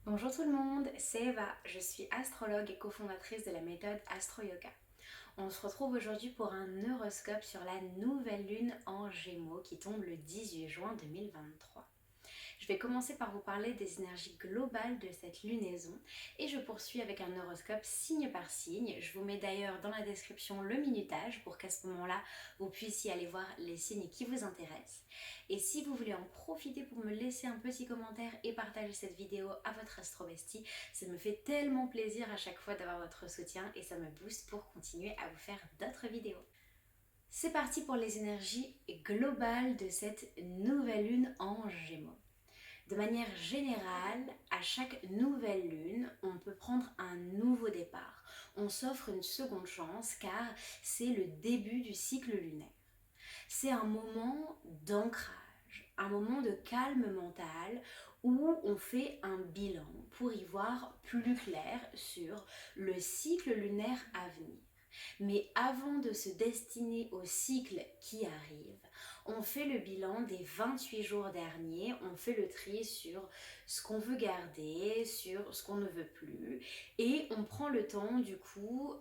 Bonjour tout le monde, c'est Eva, je suis astrologue et cofondatrice de la méthode Astro Yoga. On se retrouve aujourd'hui pour un horoscope sur la nouvelle lune en Gémeaux qui tombe le 18 juin 2023. Je vais commencer par vous parler des énergies globales de cette lunaison et je poursuis avec un horoscope signe par signe. Je vous mets d'ailleurs dans la description le minutage pour qu'à ce moment-là, vous puissiez aller voir les signes qui vous intéressent. Et si vous voulez en profiter pour me laisser un petit commentaire et partager cette vidéo à votre astrobestie, ça me fait tellement plaisir à chaque fois d'avoir votre soutien et ça me booste pour continuer à vous faire d'autres vidéos. C'est parti pour les énergies globales de cette nouvelle lune en Gémeaux. De manière générale, à chaque nouvelle lune, on peut prendre un nouveau départ. On s'offre une seconde chance car c'est le début du cycle lunaire. C'est un moment d'ancrage, un moment de calme mental où on fait un bilan pour y voir plus clair sur le cycle lunaire à venir. Mais avant de se destiner au cycle qui arrive, on fait le bilan des 28 jours derniers, on fait le tri sur ce qu'on veut garder, sur ce qu'on ne veut plus, et on prend le temps du coup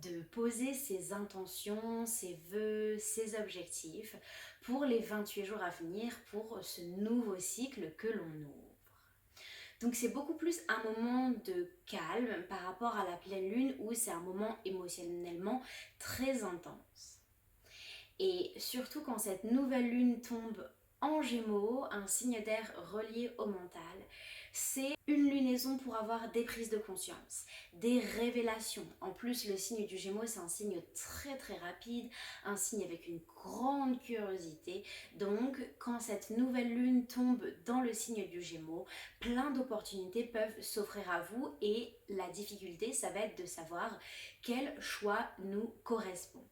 de poser ses intentions, ses vœux, ses objectifs pour les 28 jours à venir, pour ce nouveau cycle que l'on ouvre. Donc c'est beaucoup plus un moment de calme par rapport à la pleine lune où c'est un moment émotionnellement très intense. Et surtout quand cette nouvelle lune tombe en Gémeaux, un signe d'air relié au mental, c'est une lunaison pour avoir des prises de conscience, des révélations. En plus, le signe du Gémeaux, c'est un signe très très rapide, un signe avec une grande curiosité. Donc, quand cette nouvelle lune tombe dans le signe du Gémeaux, plein d'opportunités peuvent s'offrir à vous et la difficulté, ça va être de savoir quel choix nous correspond.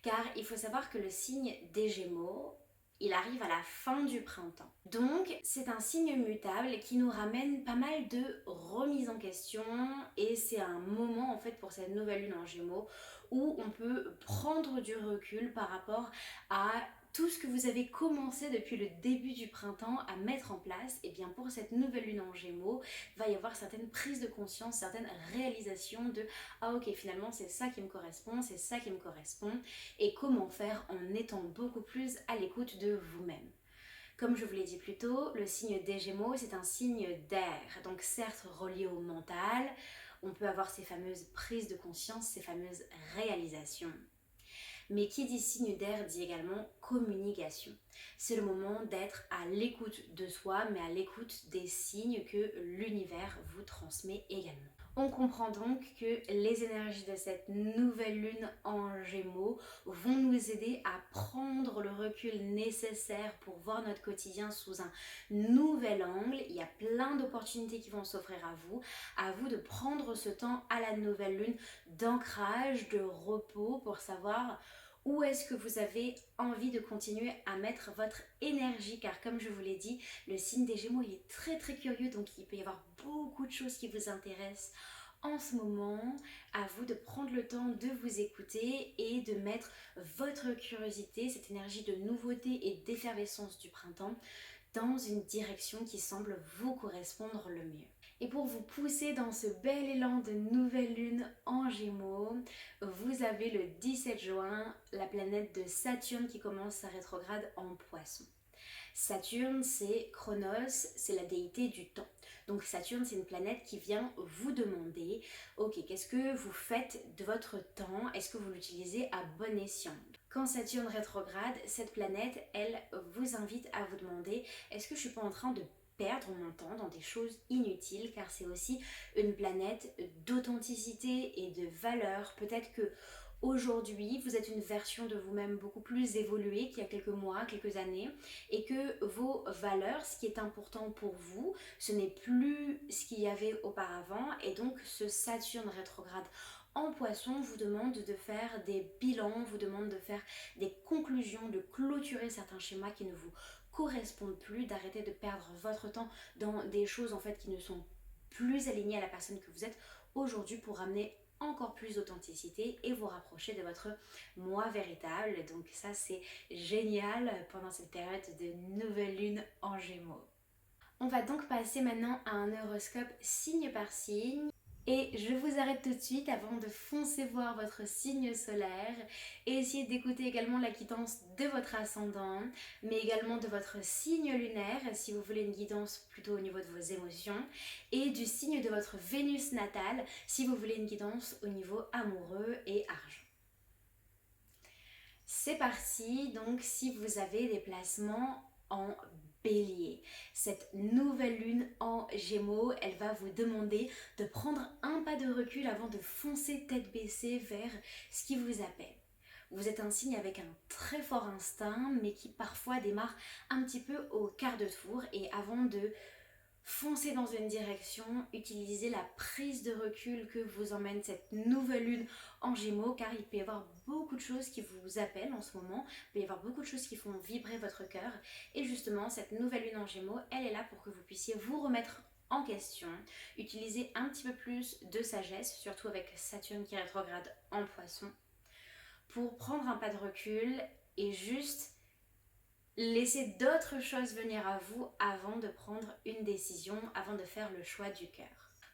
Car il faut savoir que le signe des Gémeaux, il arrive à la fin du printemps. Donc c'est un signe mutable qui nous ramène pas mal de remises en question et c'est un moment en fait pour cette nouvelle lune en Gémeaux où on peut prendre du recul par rapport à tout ce que vous avez commencé depuis le début du printemps à mettre en place. Et bien pour cette nouvelle lune en Gémeaux, il va y avoir certaines prises de conscience, certaines réalisations de ah ok finalement c'est ça qui me correspond, c'est ça qui me correspond et comment faire en étant beaucoup plus à l'écoute de vous-même. Comme je vous l'ai dit plus tôt, le signe des Gémeaux, c'est un signe d'air, donc certes relié au mental, on peut avoir ces fameuses prises de conscience, ces fameuses réalisations. Mais qui dit signe d'air dit également communication. C'est le moment d'être à l'écoute de soi, mais à l'écoute des signes que l'univers vous transmet également. On comprend donc que les énergies de cette nouvelle lune en Gémeaux vont nous aider à prendre le recul nécessaire pour voir notre quotidien sous un nouvel angle. Il y a plein d'opportunités qui vont s'offrir à vous de prendre ce temps à la nouvelle lune d'ancrage, de repos pour savoir où est-ce que vous avez envie de continuer à mettre votre énergie, car comme je vous l'ai dit, le signe des Gémeaux il est très très curieux, donc il peut y avoir beaucoup de choses qui vous intéressent en ce moment. À vous de prendre le temps de vous écouter et de mettre votre curiosité, cette énergie de nouveauté et d'effervescence du printemps dans une direction qui semble vous correspondre le mieux. Et pour vous pousser dans ce bel élan de nouvelle lune en Gémeaux, vous avez le 17 juin la planète de Saturne qui commence sa rétrograde en Poisson. Saturne, c'est Chronos, c'est la déité du temps. Donc Saturne, c'est une planète qui vient vous demander, ok, qu'est-ce que vous faites de votre temps? Est-ce que vous l'utilisez à bon escient? Quand Saturne rétrograde, cette planète, elle vous invite à vous demander, est-ce que je suis pas en train de perdre mon temps dans des choses inutiles, car c'est aussi une planète d'authenticité et de valeur. Peut-être que aujourd'hui, vous êtes une version de vous-même beaucoup plus évoluée qu'il y a quelques mois, quelques années, et que vos valeurs, ce qui est important pour vous, ce n'est plus ce qu'il y avait auparavant, et donc ce Saturne rétrograde en Poisson vous demande de faire des bilans, vous demande de faire des conclusions, de clôturer certains schémas qui ne vous correspondent plus, d'arrêter de perdre votre temps dans des choses en fait qui ne sont plus alignées à la personne que vous êtes aujourd'hui pour ramener encore plus d'authenticité et vous rapprocher de votre moi véritable. Donc ça c'est génial pendant cette période de nouvelle lune en Gémeaux. On va donc passer maintenant à un horoscope signe par signe. Et je vous arrête tout de suite avant de foncer voir votre signe solaire et essayer d'écouter également la quittance de votre ascendant, mais également de votre signe lunaire si vous voulez une guidance plutôt au niveau de vos émotions, et du signe de votre Vénus natale si vous voulez une guidance au niveau amoureux et argent. C'est parti, donc si vous avez des placements en Bélier, cette nouvelle lune en Gémeaux, elle va vous demander de prendre un pas de recul avant de foncer tête baissée vers ce qui vous appelle. Vous êtes un signe avec un très fort instinct, mais qui parfois démarre un petit peu au quart de tour, et avant de foncez dans une direction, utilisez la prise de recul que vous emmène cette nouvelle lune en Gémeaux, car il peut y avoir beaucoup de choses qui vous appellent en ce moment, il peut y avoir beaucoup de choses qui font vibrer votre cœur, et justement cette nouvelle lune en Gémeaux, elle est là pour que vous puissiez vous remettre en question, utiliser un petit peu plus de sagesse, surtout avec Saturne qui rétrograde en Poisson, pour prendre un pas de recul et juste laissez d'autres choses venir à vous avant de prendre une décision, avant de faire le choix du cœur.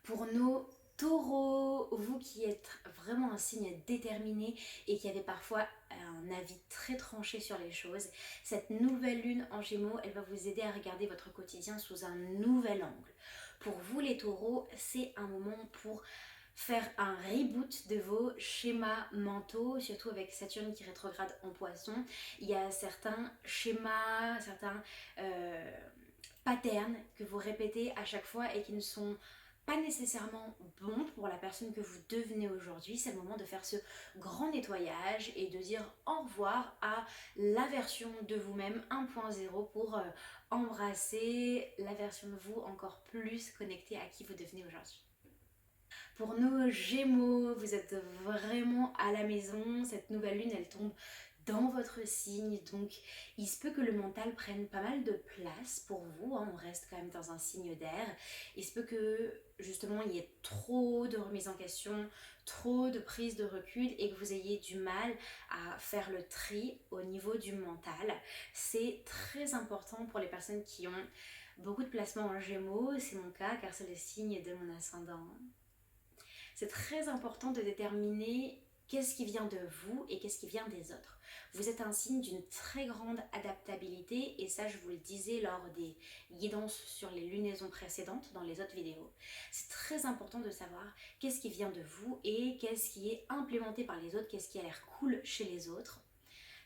Pour nos taureaux, vous qui êtes vraiment un signe déterminé et qui avez parfois un avis très tranché sur les choses, cette nouvelle lune en Gémeaux, elle va vous aider à regarder votre quotidien sous un nouvel angle. Pour vous les taureaux, c'est un moment pour faire un reboot de vos schémas mentaux, surtout avec Saturne qui rétrograde en Poisson. Il y a certains schémas, certains patterns que vous répétez à chaque fois et qui ne sont pas nécessairement bons pour la personne que vous devenez aujourd'hui. C'est le moment de faire ce grand nettoyage et de dire au revoir à la version de vous-même 1.0 pour embrasser la version de vous encore plus connectée à qui vous devenez aujourd'hui. Pour nos Gémeaux, vous êtes vraiment à la maison, cette nouvelle lune elle tombe dans votre signe, donc il se peut que le mental prenne pas mal de place pour vous, on reste quand même dans un signe d'air, il se peut que justement il y ait trop de remise en question, trop de prise de recul et que vous ayez du mal à faire le tri au niveau du mental. C'est très important pour les personnes qui ont beaucoup de placements en Gémeaux, c'est mon cas car c'est le signe de mon ascendant. C'est très important de déterminer qu'est-ce qui vient de vous et qu'est-ce qui vient des autres. Vous êtes un signe d'une très grande adaptabilité et ça je vous le disais lors des guidances sur les lunaisons précédentes dans les autres vidéos. C'est très important de savoir qu'est-ce qui vient de vous et qu'est-ce qui est implémenté par les autres, qu'est-ce qui a l'air cool chez les autres.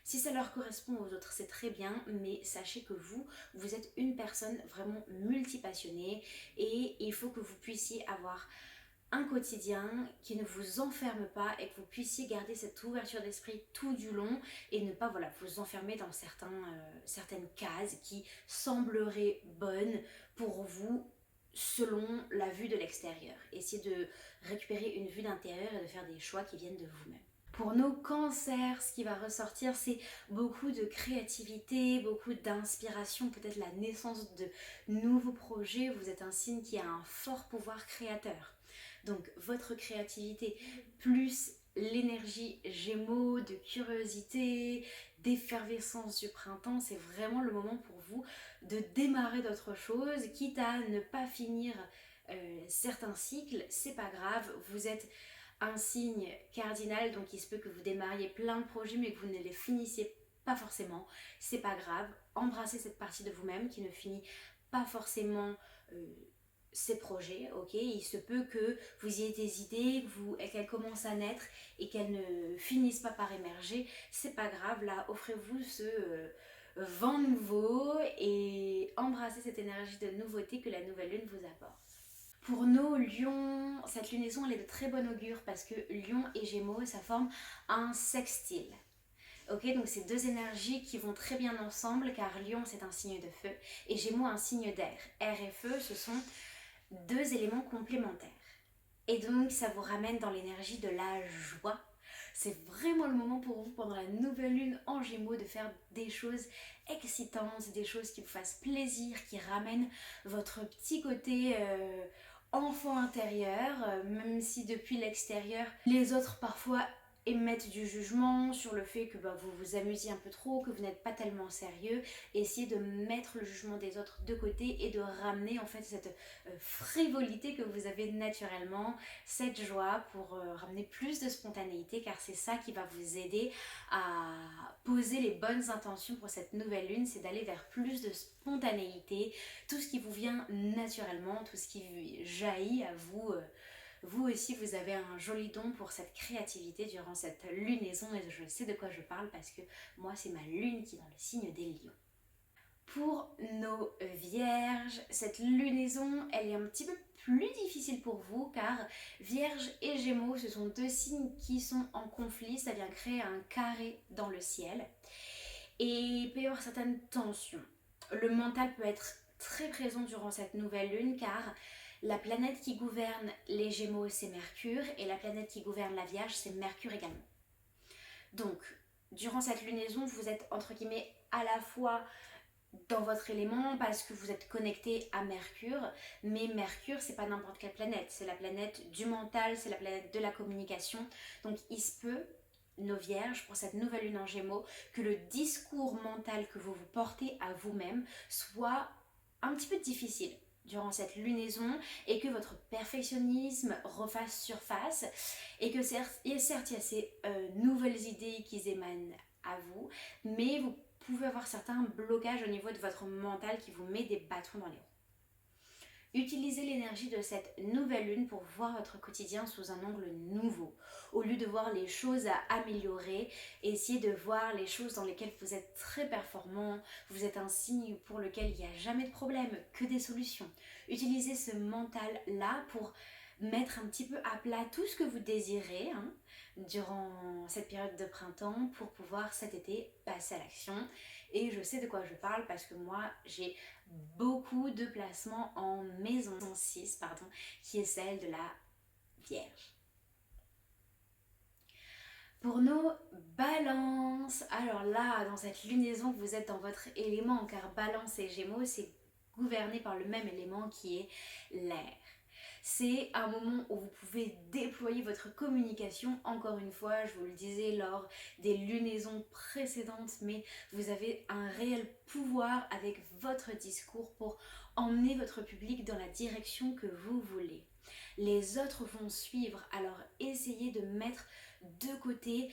Si ça leur correspond aux autres, c'est très bien, mais sachez que vous êtes une personne vraiment multipassionnée et il faut que vous puissiez avoir un quotidien qui ne vous enferme pas et que vous puissiez garder cette ouverture d'esprit tout du long et ne pas vous enfermer dans certaines cases qui sembleraient bonnes pour vous selon la vue de l'extérieur. Essayez de récupérer une vue d'intérieur et de faire des choix qui viennent de vous-même. Pour nos cancers, ce qui va ressortir, c'est beaucoup de créativité, beaucoup d'inspiration, peut-être la naissance de nouveaux projets. Vous êtes un signe qui a un fort pouvoir créateur. Donc votre créativité plus l'énergie Gémeaux, de curiosité, d'effervescence du printemps, c'est vraiment le moment pour vous de démarrer d'autres choses, quitte à ne pas finir certains cycles, c'est pas grave, vous êtes un signe cardinal, donc il se peut que vous démarriez plein de projets mais que vous ne les finissiez pas forcément, c'est pas grave, embrassez cette partie de vous-même qui ne finit pas forcément ces projets, ok, il se peut que vous ayez des idées, qu'elles commencent à naître et qu'elles ne finissent pas par émerger, c'est pas grave, là offrez-vous ce vent nouveau et embrassez cette énergie de nouveauté que la nouvelle lune vous apporte. Pour nos lions, cette lunaison elle est de très bon augure parce que lion et gémeaux ça forme un sextile. Ok, donc c'est deux énergies qui vont très bien ensemble car lion c'est un signe de feu et gémeaux un signe d'air. Air et feu ce sont deux éléments complémentaires. Et donc ça vous ramène dans l'énergie de la joie. C'est vraiment le moment pour vous pendant la nouvelle lune en Gémeaux de faire des choses excitantes, des choses qui vous fassent plaisir, qui ramènent votre petit côté enfant intérieur, même si depuis l'extérieur, les autres parfois émettre du jugement sur le fait que vous vous amusiez un peu trop, que vous n'êtes pas tellement sérieux. Essayez de mettre le jugement des autres de côté et de ramener en fait cette frivolité que vous avez naturellement, cette joie pour ramener plus de spontanéité, car c'est ça qui va vous aider à poser les bonnes intentions pour cette nouvelle lune, c'est d'aller vers plus de spontanéité, tout ce qui vous vient naturellement, tout ce qui jaillit à vous. Vous aussi, vous avez un joli don pour cette créativité durant cette lunaison et je sais de quoi je parle parce que moi, c'est ma lune qui est dans le signe des lions. Pour nos vierges, cette lunaison, elle est un petit peu plus difficile pour vous car Vierge et Gémeaux, ce sont deux signes qui sont en conflit, ça vient créer un carré dans le ciel et il peut y avoir certaines tensions. Le mental peut être très présent durant cette nouvelle lune car la planète qui gouverne les Gémeaux, c'est Mercure, et la planète qui gouverne la Vierge, c'est Mercure également. Donc, durant cette lunaison, vous êtes entre guillemets à la fois dans votre élément parce que vous êtes connecté à Mercure, mais Mercure, c'est pas n'importe quelle planète, c'est la planète du mental, c'est la planète de la communication. Donc, il se peut, nos vierges, pour cette nouvelle lune en Gémeaux, que le discours mental que vous vous portez à vous-même soit un petit peu difficile durant cette lunaison et que votre perfectionnisme refasse surface et que certes, il y a ces nouvelles idées qui émanent à vous, mais vous pouvez avoir certains blocages au niveau de votre mental qui vous met des bâtons dans les roues. Utilisez l'énergie de cette nouvelle lune pour voir votre quotidien sous un angle nouveau. Au lieu de voir les choses à améliorer, essayez de voir les choses dans lesquelles vous êtes très performant. Vous êtes un signe pour lequel il n'y a jamais de problème, que des solutions. Utilisez ce mental-là pour mettre un petit peu à plat tout ce que vous désirez durant cette période de printemps pour pouvoir cet été passer à l'action. Et je sais de quoi je parle parce que moi j'ai beaucoup de placements en maison 6, qui est celle de la Vierge. Pour nos balances, alors là, dans cette lunaison, vous êtes dans votre élément, car balance et gémeaux, c'est gouverné par le même élément qui est l'air. C'est un moment où vous pouvez déployer votre communication, encore une fois, je vous le disais lors des lunaisons précédentes, mais vous avez un réel pouvoir avec votre discours pour emmener votre public dans la direction que vous voulez. Les autres vont suivre, alors essayez de mettre de côté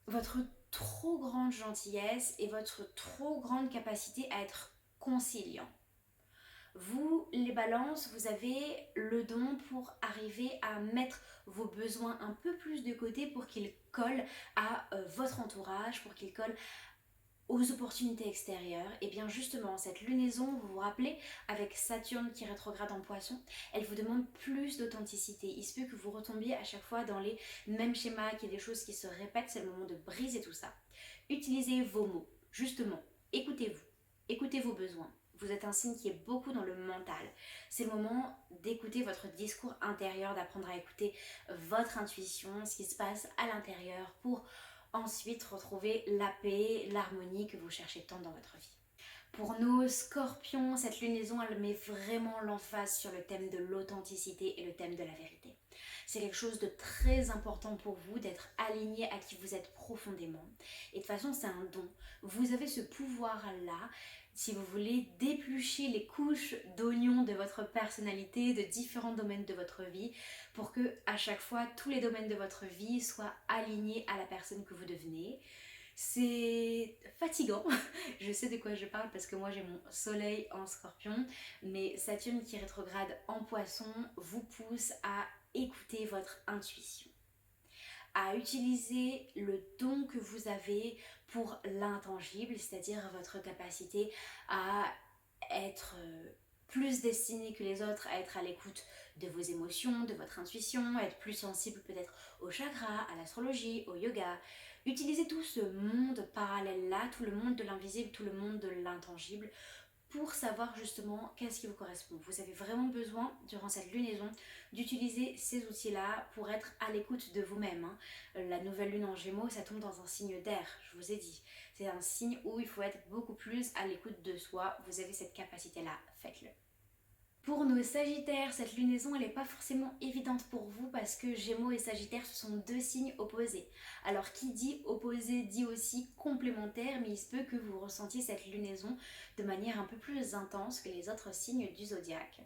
votre trop grande gentillesse et votre trop grande capacité à être conciliant. Vous, les balances, vous avez le don pour arriver à mettre vos besoins un peu plus de côté pour qu'ils collent à votre entourage, pour qu'ils collent aux opportunités extérieures. Et bien justement, cette lunaison, vous vous rappelez, avec Saturne qui rétrograde en Poisson, elle vous demande plus d'authenticité. Il se peut que vous retombiez à chaque fois dans les mêmes schémas, qu'il y ait des choses qui se répètent, c'est le moment de briser tout ça. Utilisez vos mots, justement, écoutez-vous, écoutez vos besoins. Vous êtes un signe qui est beaucoup dans le mental. C'est le moment d'écouter votre discours intérieur, d'apprendre à écouter votre intuition, ce qui se passe à l'intérieur pour ensuite retrouver la paix, l'harmonie que vous cherchez tant dans votre vie. Pour nos scorpions, cette lunaison, elle met vraiment l'emphase sur le thème de l'authenticité et le thème de la vérité. C'est quelque chose de très important pour vous d'être aligné à qui vous êtes profondément. Et de toute façon, c'est un don. Vous avez ce pouvoir-là. Si vous voulez d'éplucher les couches d'oignons de votre personnalité, de différents domaines de votre vie, pour que à chaque fois tous les domaines de votre vie soient alignés à la personne que vous devenez. C'est fatigant, je sais de quoi je parle parce que moi j'ai mon soleil en Scorpion, mais Saturne qui rétrograde en Poisson vous pousse à écouter votre intuition, à utiliser le don que vous avez pour l'intangible, c'est-à-dire votre capacité à être plus destiné que les autres, à être à l'écoute de vos émotions, de votre intuition, à être plus sensible peut-être au chakra, à l'astrologie, au yoga. Utilisez tout ce monde parallèle-là, tout le monde de l'invisible, tout le monde de l'intangible, pour savoir justement qu'est-ce qui vous correspond. Vous avez vraiment besoin, durant cette lunaison, d'utiliser ces outils-là pour être à l'écoute de vous-même. La nouvelle lune en Gémeaux, ça tombe dans un signe d'air, je vous ai dit. C'est un signe où il faut être beaucoup plus à l'écoute de soi. Vous avez cette capacité-là, faites-le. Pour Pour nos Sagittaires, cette lunaison, elle n'est pas forcément évidente pour vous parce que Gémeaux et Sagittaire, ce sont deux signes opposés. Alors qui dit opposé dit aussi complémentaire, mais il se peut que vous ressentiez cette lunaison de manière un peu plus intense que les autres signes du zodiaque.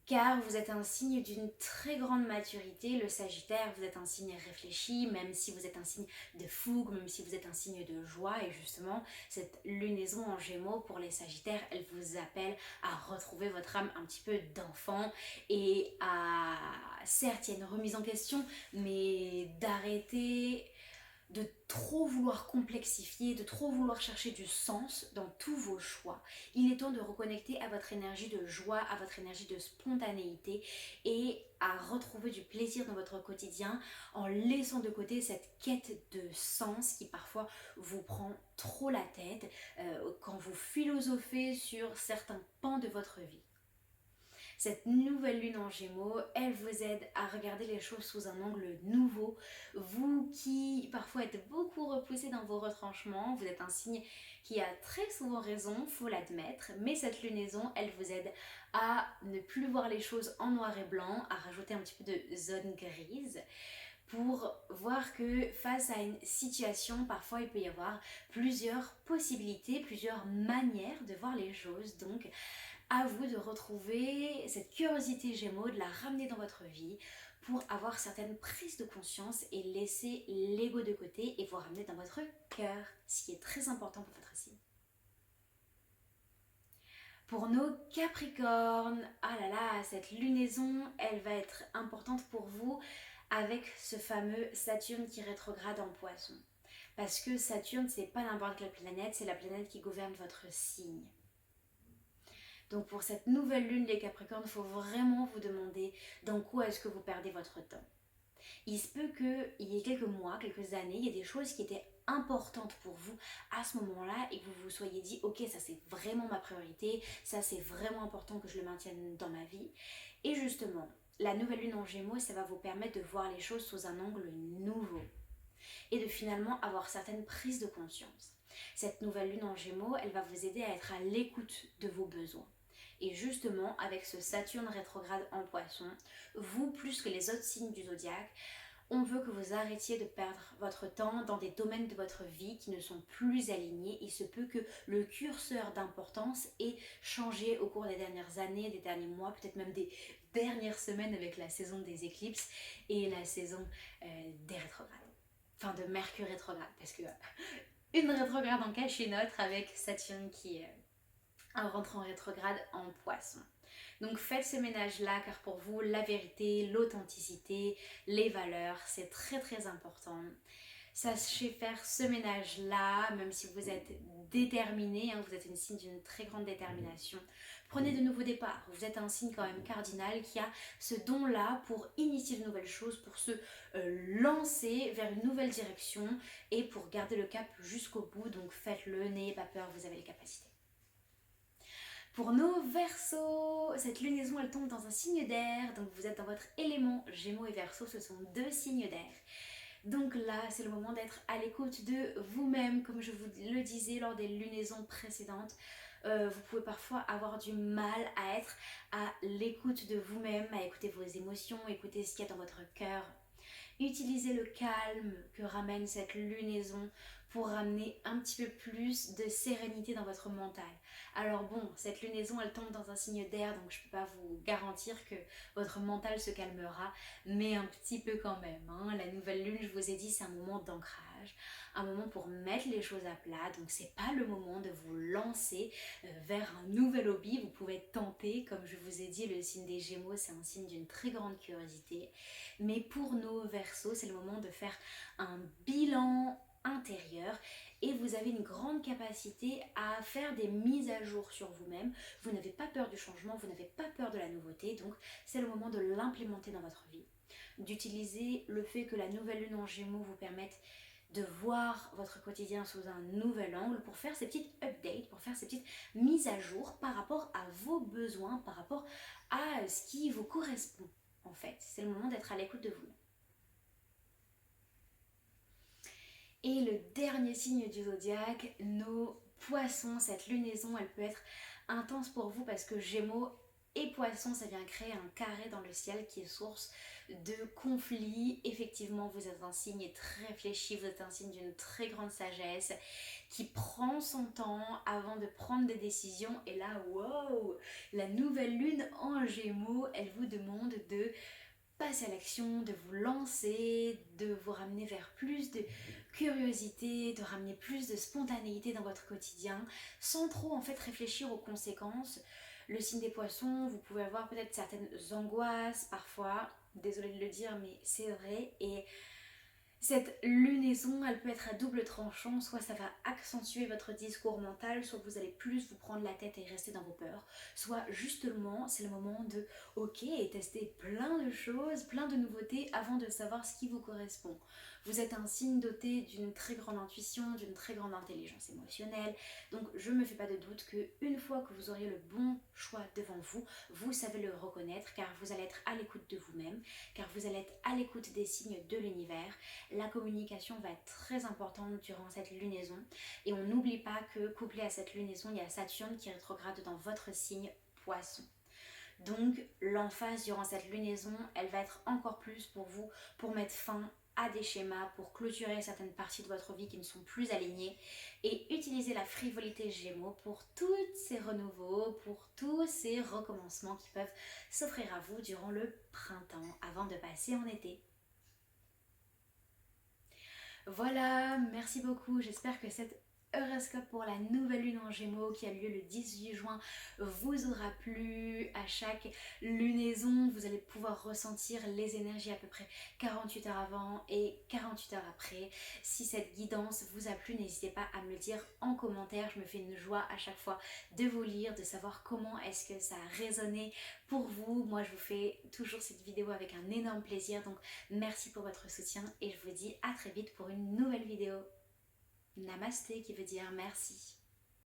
Car vous êtes un signe d'une très grande maturité, le Sagittaire, vous êtes un signe réfléchi, même si vous êtes un signe de fougue, même si vous êtes un signe de joie, et justement, cette lunaison en Gémeaux pour les Sagittaires, elle vous appelle à retrouver votre âme un petit peu d'enfant, et à, certes, il y a une remise en question, mais d'arrêter de trop vouloir complexifier, de trop vouloir chercher du sens dans tous vos choix. Il est temps de reconnecter à votre énergie de joie, à votre énergie de spontanéité et à retrouver du plaisir dans votre quotidien en laissant de côté cette quête de sens qui parfois vous prend trop la tête quand vous philosophez sur certains pans de votre vie. Cette nouvelle lune en Gémeaux, elle vous aide à regarder les choses sous un angle nouveau. Vous qui parfois êtes beaucoup repoussé dans vos retranchements, vous êtes un signe qui a très souvent raison, faut l'admettre, mais cette lunaison, elle vous aide à ne plus voir les choses en noir et blanc, à rajouter un petit peu de zone grise pour voir que face à une situation, parfois il peut y avoir plusieurs possibilités, plusieurs manières de voir les choses. Donc à vous de retrouver cette curiosité Gémeaux, de la ramener dans votre vie pour avoir certaines prises de conscience et laisser l'ego de côté et vous ramener dans votre cœur, ce qui est très important pour votre signe. Pour nos Capricornes, ah là là, cette lunaison, elle va être importante pour vous avec ce fameux Saturne qui rétrograde en Poisson. Parce que Saturne, c'est pas n'importe quelle planète, c'est la planète qui gouverne votre signe. Donc pour cette nouvelle lune, les Capricornes, il faut vraiment vous demander dans quoi est-ce que vous perdez votre temps. Il se peut qu'il y ait quelques mois, quelques années, il y a des choses qui étaient importantes pour vous à ce moment-là et que vous vous soyez dit ok, ça c'est vraiment ma priorité, ça c'est vraiment important que je le maintienne dans ma vie. Et justement, la nouvelle lune en Gémeaux, ça va vous permettre de voir les choses sous un angle nouveau et de finalement avoir certaines prises de conscience. Cette nouvelle lune en Gémeaux, elle va vous aider à être à l'écoute de vos besoins. Et justement, avec ce Saturne rétrograde en Poisson, vous, plus que les autres signes du zodiaque, on veut que vous arrêtiez de perdre votre temps dans des domaines de votre vie qui ne sont plus alignés. Il se peut que le curseur d'importance ait changé au cours des dernières années, des derniers mois, peut-être même des dernières semaines avec la saison des éclipses et la saison des rétrogrades. Enfin, de Mercure rétrograde, parce que une rétrograde en cache une autre avec Saturne qui rentre en rétrograde en Poisson. Donc faites ce ménage-là car pour vous, la vérité, l'authenticité, les valeurs, c'est très très important. Sachez faire ce ménage-là, même si vous êtes déterminé, vous êtes une signe d'une très grande détermination. Prenez de nouveaux départs. Vous êtes un signe quand même cardinal qui a ce don-là pour initier de nouvelles choses, pour se lancer vers une nouvelle direction et pour garder le cap jusqu'au bout. Donc faites-le, n'ayez pas peur, vous avez les capacités. Pour nos Verseaux, cette lunaison elle tombe dans un signe d'air, donc vous êtes dans votre élément. Gémeaux et Verseaux, ce sont deux signes d'air. Donc là, c'est le moment d'être à l'écoute de vous-même, comme je vous le disais lors des lunaisons précédentes. Vous pouvez parfois avoir du mal à être à l'écoute de vous-même, à écouter vos émotions, écouter ce qu'il y a dans votre cœur. Utilisez le calme que ramène cette lunaison pour ramener un petit peu plus de sérénité dans votre mental. Alors bon, cette lunaison elle tombe dans un signe d'air, donc je ne peux pas vous garantir que votre mental se calmera, mais un petit peu quand même. La nouvelle lune, je vous ai dit, c'est un moment d'ancrage, un moment pour mettre les choses à plat, donc c'est pas le moment de vous lancer vers un nouvel hobby. Vous pouvez tenter, comme je vous ai dit, le signe des Gémeaux, c'est un signe d'une très grande curiosité, mais pour nos Verseaux, c'est le moment de faire un bilan intérieur et vous avez une grande capacité à faire des mises à jour sur vous-même. Vous n'avez pas peur du changement, vous n'avez pas peur de la nouveauté, donc c'est le moment de l'implémenter dans votre vie, d'utiliser le fait que la nouvelle lune en Gémeaux vous permette de voir votre quotidien sous un nouvel angle pour faire ces petites updates, pour faire ces petites mises à jour par rapport à vos besoins, par rapport à ce qui vous correspond en fait. C'est le moment d'être à l'écoute de vous. Et le dernier signe du zodiaque, nos Poissons. Cette lunaison, elle peut être intense pour vous parce que Gémeaux et Poissons, ça vient créer un carré dans le ciel qui est source de conflits. Effectivement, vous êtes un signe très réfléchi, vous êtes un signe d'une très grande sagesse qui prend son temps avant de prendre des décisions. Et là, wow, la nouvelle lune en Gémeaux, elle vous demande de passer à l'action, de vous lancer, de vous ramener vers plus de curiosité, de ramener plus de spontanéité dans votre quotidien, sans trop en fait réfléchir aux conséquences. Le signe des poissons, vous pouvez avoir peut-être certaines angoisses parfois, désolée de le dire mais c'est vrai, et cette lunaison, elle peut être à double tranchant, soit ça va accentuer votre discours mental, soit vous allez plus vous prendre la tête et rester dans vos peurs, soit justement c'est le moment de ok et tester plein de choses, plein de nouveautés avant de savoir ce qui vous correspond. Vous êtes un signe doté d'une très grande intuition, d'une très grande intelligence émotionnelle, donc je me fais pas de doute que une fois que vous aurez le bon choix devant vous, vous savez le reconnaître car vous allez être à l'écoute de vous-même, car vous allez être à l'écoute des signes de l'univers. La communication va être très importante durant cette lunaison et on n'oublie pas que couplé à cette lunaison, il y a Saturne qui rétrograde dans votre signe Poisson. Donc l'emphase durant cette lunaison, elle va être encore plus pour vous, pour mettre fin à des schémas, pour clôturer certaines parties de votre vie qui ne sont plus alignées et utiliser la frivolité Gémeaux pour tous ces renouveaux, pour tous ces recommencements qui peuvent s'offrir à vous durant le printemps avant de passer en été. Voilà, merci beaucoup. J'espère que cet horoscope pour la nouvelle lune en Gémeaux qui a lieu le 18 juin vous aura plu. À chaque lunaison, vous allez pouvoir ressentir les énergies à peu près 48 heures avant et 48 heures après. Si cette guidance vous a plu, n'hésitez pas à me le dire en commentaire. Je me fais une joie à chaque fois de vous lire, de savoir comment est-ce que ça a résonné pour vous. Moi, je vous fais toujours cette vidéo avec un énorme plaisir. Donc, merci pour votre soutien et je vous dis à très vite pour une nouvelle vidéo. Namasté qui veut dire merci.